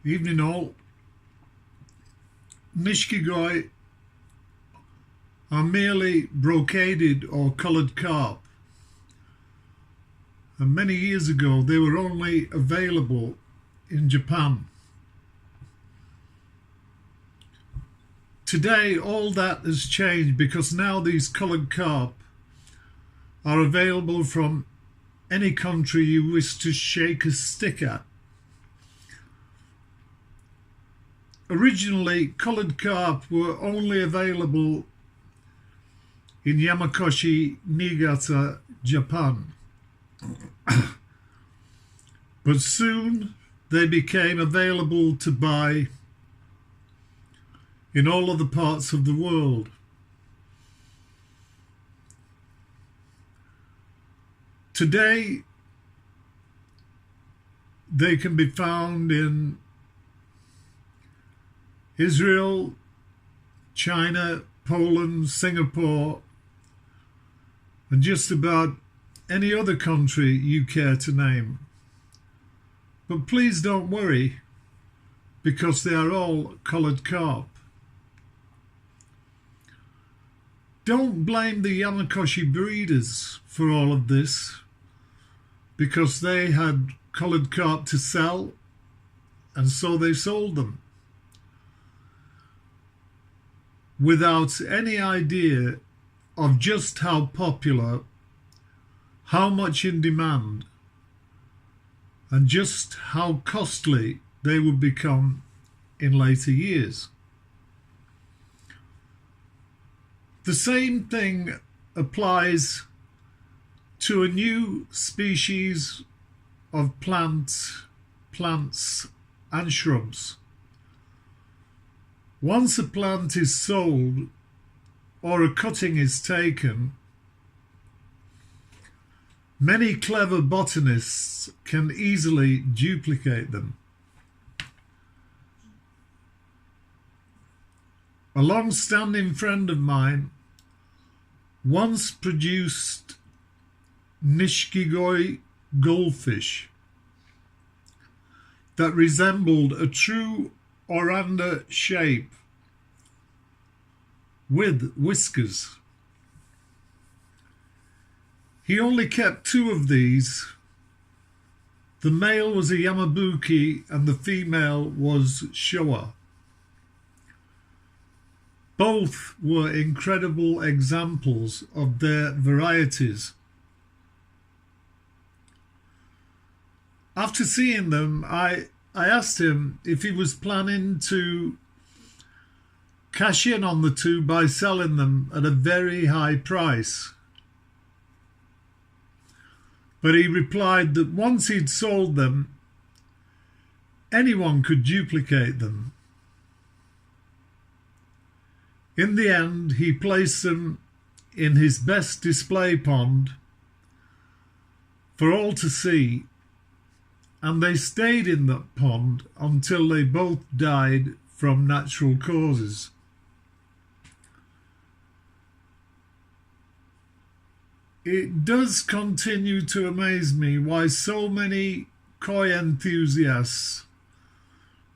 Evening all. Nishikigoi are merely brocaded or coloured carp, and many years ago they were only available in Japan. Today all that has changed because now these coloured carp are available from any country you wish to shake a stick at. Originally, coloured carp were only available in Yamakoshi, Niigata, Japan. But soon they became available to buy in all other parts of the world. Today, they can be found in Israel, China, Poland, Singapore, and just about any other country you care to name. But please don't worry, because they are all coloured carp. Don't blame the Yamakoshi breeders for all of this, because they had coloured carp to sell, and so they sold them, without any idea of just how popular, how much in demand, and just how costly they would become in later years. The same thing applies to a new species of plants and shrubs. Once a plant is sold or a cutting is taken, many clever botanists can easily duplicate them. A long-standing friend of mine once produced Nishikigoi goldfish that resembled a true oranda shape with whiskers. He only kept 2 of these. The male was a Yamabuki and the female was Showa. Both were incredible examples of their varieties. After seeing them, I asked him if he was planning to cash in on the 2 by selling them at a very high price. But he replied that once he'd sold them, anyone could duplicate them. In the end, he placed them in his best display pond for all to see, and they stayed in that pond until they both died from natural causes. It does continue to amaze me why so many koi enthusiasts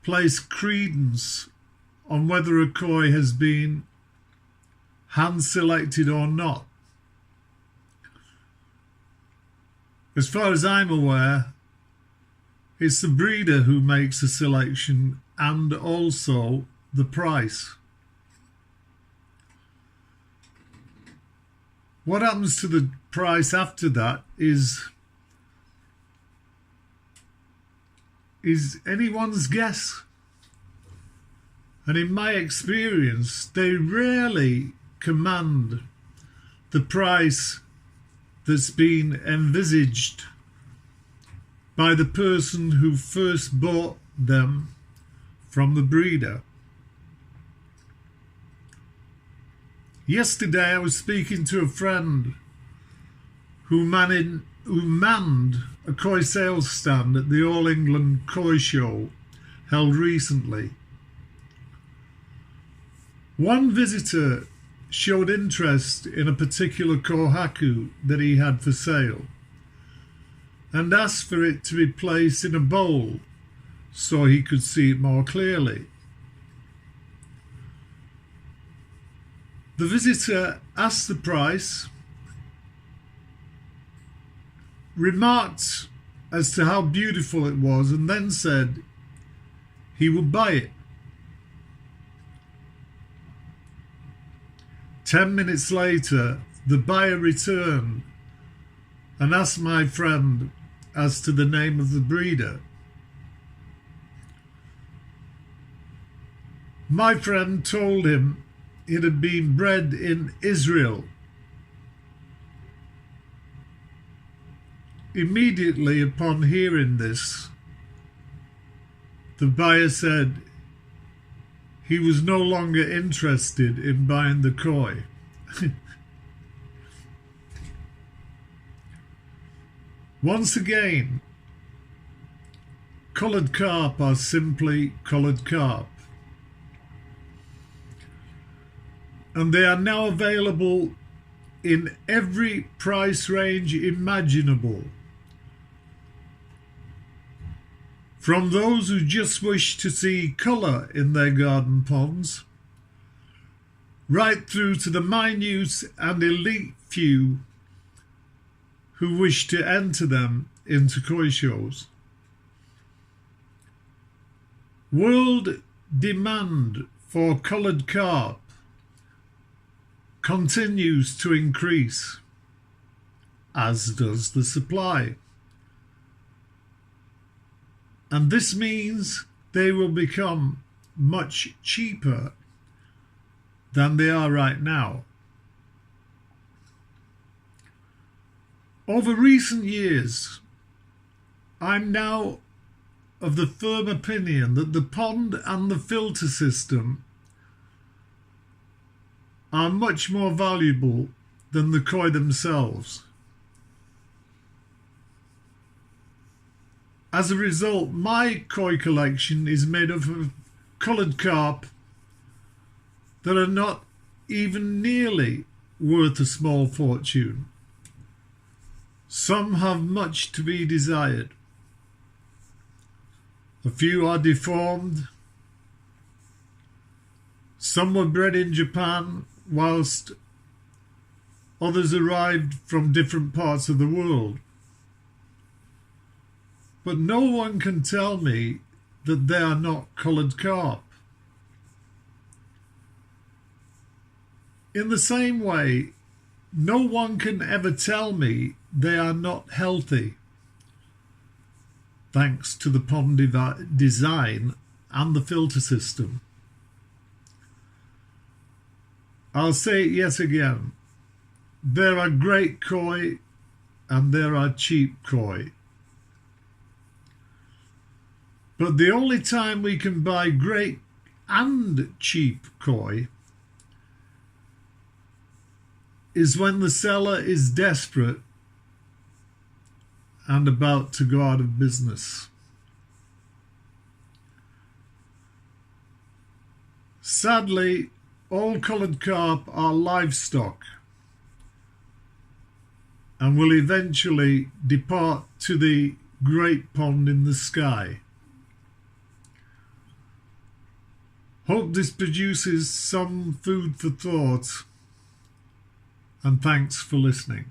place credence on whether a koi has been hand-selected or not. As far as I'm aware, it's the breeder who makes the selection and also the price. What happens to the price after that is anyone's guess. And in my experience, they rarely command the price that's been envisaged by the person who first bought them from the breeder. Yesterday I was speaking to a friend who manned a koi sales stand at the All England Koi Show held recently. One visitor showed interest in a particular kohaku that he had for sale and asked for it to be placed in a bowl so he could see it more clearly. The visitor asked the price, remarked as to how beautiful it was, and then said he would buy it. 10 minutes later, the buyer returned and asked my friend as to the name of the breeder. My friend told him it had been bred in Israel. Immediately upon hearing this, the buyer said he was no longer interested in buying the koi. Once again, coloured carp are simply coloured carp. And they are now available in every price range imaginable. From those who just wish to see colour in their garden ponds, right through to the minute and elite few who wish to enter them into koi shows. World demand for coloured carp continues to increase, as does the supply. And this means they will become much cheaper than they are right now. Over recent years, I'm now of the firm opinion that the pond and the filter system are much more valuable than the koi themselves. As a result, my koi collection is made up of coloured carp that are not even nearly worth a small fortune. Some have much to be desired. A few are deformed. Some were bred in Japan, whilst others arrived from different parts of the world. But no one can tell me that they are not coloured carp. In the same way, no one can ever tell me they are not healthy, thanks to the pond design and the filter system. I'll say it yet again. There are great koi and there are cheap koi. But the only time we can buy great and cheap koi is when the seller is desperate and about to go out of business. Sadly, all coloured carp are livestock and will eventually depart to the great pond in the sky. Hope this produces some food for thought, and thanks for listening.